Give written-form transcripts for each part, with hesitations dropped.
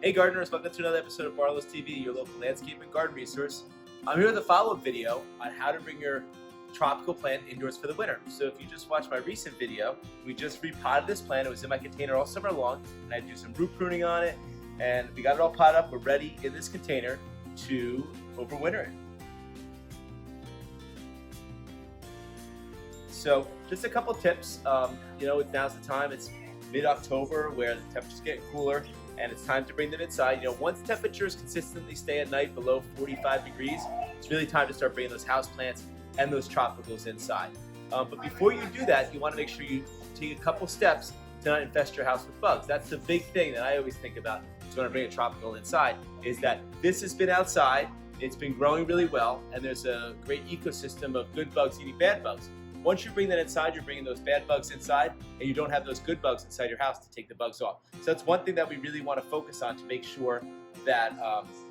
Hey gardeners, welcome to another episode of Barlow's TV, your local landscape and garden resource. I'm here with a follow-up video on how to bring your tropical plant indoors for the winter. So if you just watched my recent video, we just repotted this plant. It was in my container all summer long, and I do some root pruning on it, and we got it all potted up. We're ready in this container to overwinter it. So just a couple tips. Now's the time. It's mid-October where the temperature's getting cooler and it's time to bring them inside. Once temperatures consistently stay at night below 45 degrees, it's really time to start bringing those houseplants and those tropicals inside. But before you do that, you want to make sure you take a couple steps to not infest your house with bugs. That's the big thing that I always think about is when I bring a tropical inside, is that this has been outside, it's been growing really well, and there's a great ecosystem of good bugs eating bad bugs. Once you bring that inside, you're bringing those bad bugs inside, and you don't have those good bugs inside your house to take the bugs off. So that's one thing that we really want to focus on to make sure that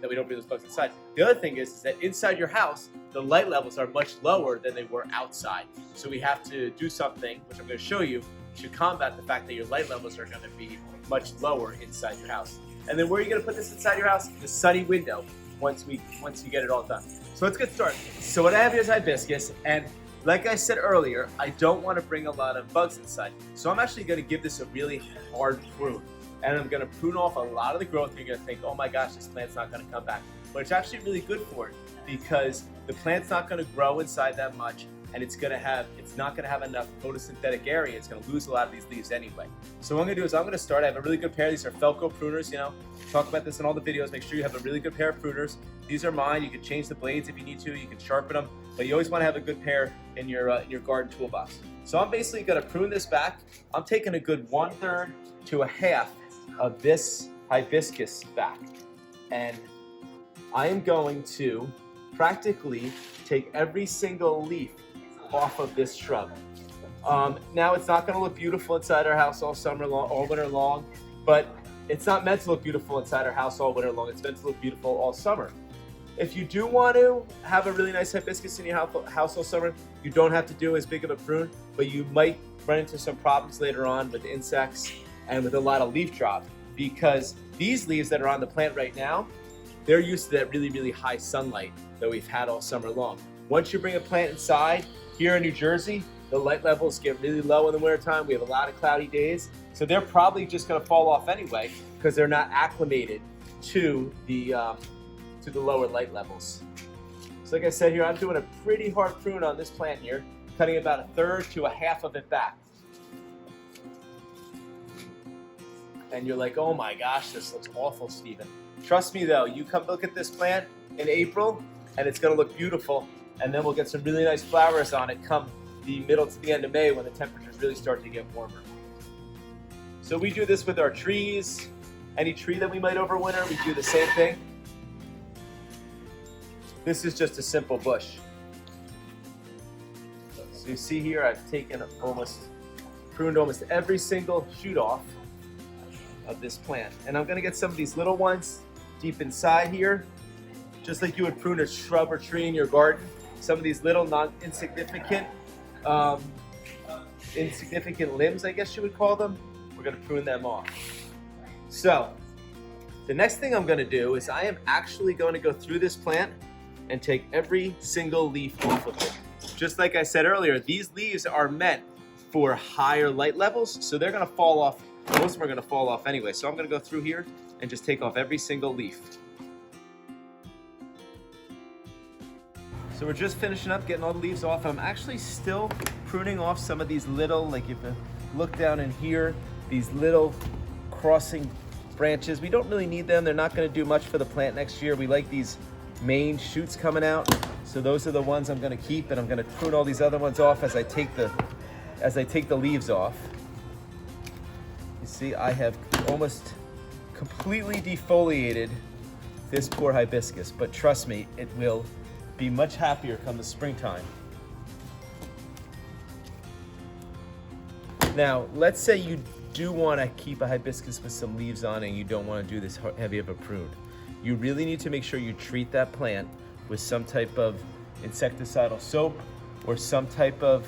we don't bring those bugs inside. The other thing is that inside your house, the light levels are much lower than they were outside. So we have to do something, which I'm going to show you, to combat the fact that your light levels are going to be much lower inside your house. And then where are you going to put this inside your house? The sunny window, once you get it all done. So let's get started. So what I have here is hibiscus, and like I said earlier, I don't want to bring a lot of bugs inside. So I'm actually going to give this a really hard prune. And I'm going to prune off a lot of the growth. You're going to think, oh my gosh, this plant's not going to come back. But it's actually really good for it because the plant's not going to grow inside that much, and it's not going to have enough photosynthetic area. It's going to lose a lot of these leaves anyway. So what I'm going to do is I'm going to start. I have a really good pair. These are Felco Pruners. Talk about this in all the videos. Make sure you have a really good pair of pruners. These are mine. You can change the blades if you need to. You can sharpen them, but you always want to have a good pair in your garden toolbox. So I'm basically going to prune this back. I'm taking a good 1/3 to a half of this hibiscus back, and I am going to practically take every single leaf off of this shrub. Now it's not going to look beautiful inside our house all winter long, but it's not meant to look beautiful inside our house all winter long. It's meant to look beautiful all summer. If you do want to have a really nice hibiscus in your house all summer, you don't have to do as big of a prune, but you might run into some problems later on with insects and with a lot of leaf drop, because these leaves that are on the plant right now, they're used to that really, really high sunlight that we've had all summer long. Once you bring a plant inside, here in New Jersey, the light levels get really low in the wintertime. We have a lot of cloudy days, so they're probably just going to fall off anyway because they're not acclimated to the lower light levels. So like I said here, I'm doing a pretty hard prune on this plant here, cutting about 1/3 to a half of it back. And you're like, oh my gosh, this looks awful, Stephen. Trust me though, you come look at this plant in April and it's gonna look beautiful, and then we'll get some really nice flowers on it come the middle to the end of May when the temperatures really start to get warmer. So we do this with our trees. Any tree that we might overwinter, we do the same thing. This is just a simple bush. So you see here, I've pruned almost every single shoot off of this plant. And I'm gonna get some of these little ones deep inside here, just like you would prune a shrub or tree in your garden. Some of these little insignificant limbs, I guess you would call them, we're gonna prune them off. So the next thing I'm gonna do is I am actually going to go through this plant and take every single leaf off of it. Just like I said earlier, these leaves are meant for higher light levels, so they're gonna fall off. Most of them are gonna fall off anyway. So I'm gonna go through here and just take off every single leaf. So we're just finishing up getting all the leaves off. I'm actually still pruning off some of these little, like if you look down in here, these little crossing branches. We don't really need them. They're not gonna do much for the plant next year. We like these main shoots coming out. So those are the ones I'm gonna keep, and I'm gonna prune all these other ones off as I take the leaves off. You see, I have almost completely defoliated this poor hibiscus, but trust me, it will be much happier come the springtime. Now, let's say you do want to keep a hibiscus with some leaves on and you don't want to do this heavy of a prune. You really need to make sure you treat that plant with some type of insecticidal soap or some type of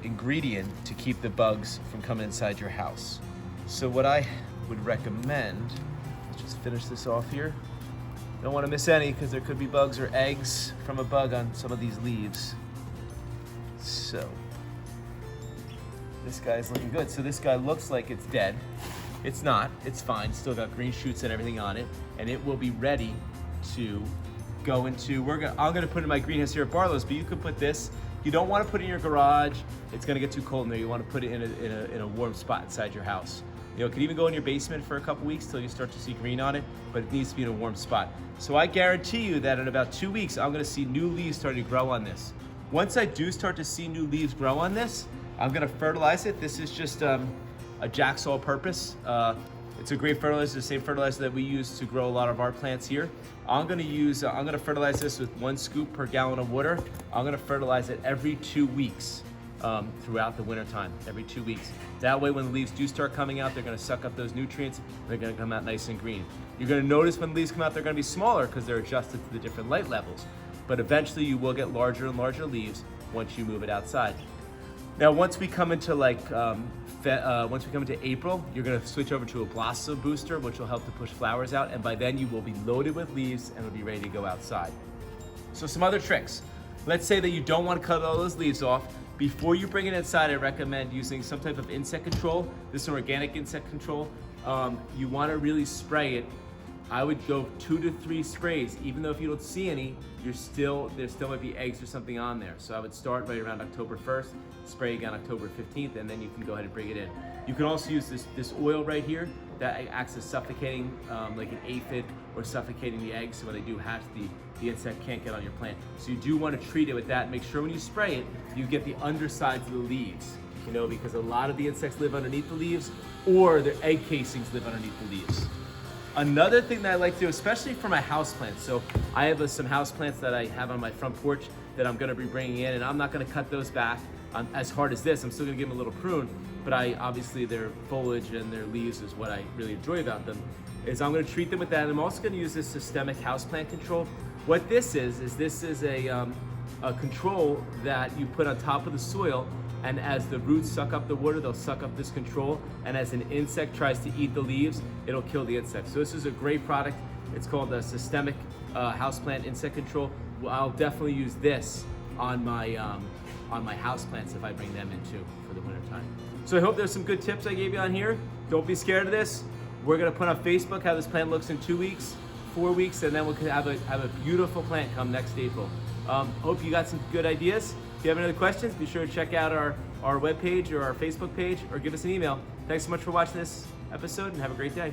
ingredient to keep the bugs from coming inside your house. So what I would recommend, let's just finish this off here. Don't want to miss any because there could be bugs or eggs from a bug on some of these leaves. So this guy's looking good. So this guy looks like it's dead. It's not, it's fine. It's still got green shoots and everything on it, and it will be ready to go into, I'm gonna put it in my greenhouse here at Barlow's, but you could put this. You don't want to put it in your garage. It's gonna get too cold in there. You want to put it in a warm spot inside your house. You know, it could even go in your basement for a couple weeks till you start to see green on it, but it needs to be in a warm spot. So I guarantee you that in about 2 weeks, I'm gonna see new leaves starting to grow on this. Once I do start to see new leaves grow on this, I'm gonna fertilize it. This is just a Jack's all-purpose. It's a great fertilizer, the same fertilizer that we use to grow a lot of our plants here. I'm gonna fertilize this with 1 scoop per gallon of water. I'm gonna fertilize it every 2 weeks throughout the winter time, every 2 weeks. That way when the leaves do start coming out, they're gonna suck up those nutrients, they're gonna come out nice and green. You're gonna notice when the leaves come out, they're gonna be smaller because they're adjusted to the different light levels. But eventually you will get larger and larger leaves once you move it outside. Now, once we come into April, you're gonna switch over to a blossom booster, which will help to push flowers out, and by then you will be loaded with leaves and will be ready to go outside. So some other tricks. Let's say that you don't want to cut all those leaves off. Before you bring it inside, I recommend using some type of insect control. This is organic insect control. You want to really spray it. I would go 2 to 3 sprays. Even though if you don't see any, there still might be eggs or something on there. So I would start right around October 1st, spray again October 15th, and then you can go ahead and bring it in. You can also use this oil right here that acts as suffocating, like an aphid, or suffocating the eggs, so when they do hatch, the insect can't get on your plant. So you do want to treat it with that. Make sure when you spray it, you get the undersides of the leaves, you know, because a lot of the insects live underneath the leaves, or their egg casings live underneath the leaves. Another thing that I like to do, especially for my houseplants, so I have some houseplants that I have on my front porch that I'm gonna be bringing in, and I'm not gonna cut those back as hard as this. I'm still gonna give them a little prune, but obviously their foliage and their leaves is what I really enjoy about them, is I'm gonna treat them with that. And I'm also gonna use this systemic houseplant control. What this is a control that you put on top of the soil, and as the roots suck up the water, they'll suck up this control, and as an insect tries to eat the leaves, it'll kill the insect. So this is a great product. It's called a systemic houseplant insect control. Well, I'll definitely use this on my houseplants if I bring them in too for the winter time. So I hope there's some good tips I gave you on here. Don't be scared of this. We're gonna put on Facebook how this plant looks in 2 weeks, 4 weeks, and then we'll have a beautiful plant come next April. Hope you got some good ideas. If you have any other questions, be sure to check out our webpage or our Facebook page, or give us an email. Thanks so much for watching this episode, and have a great day.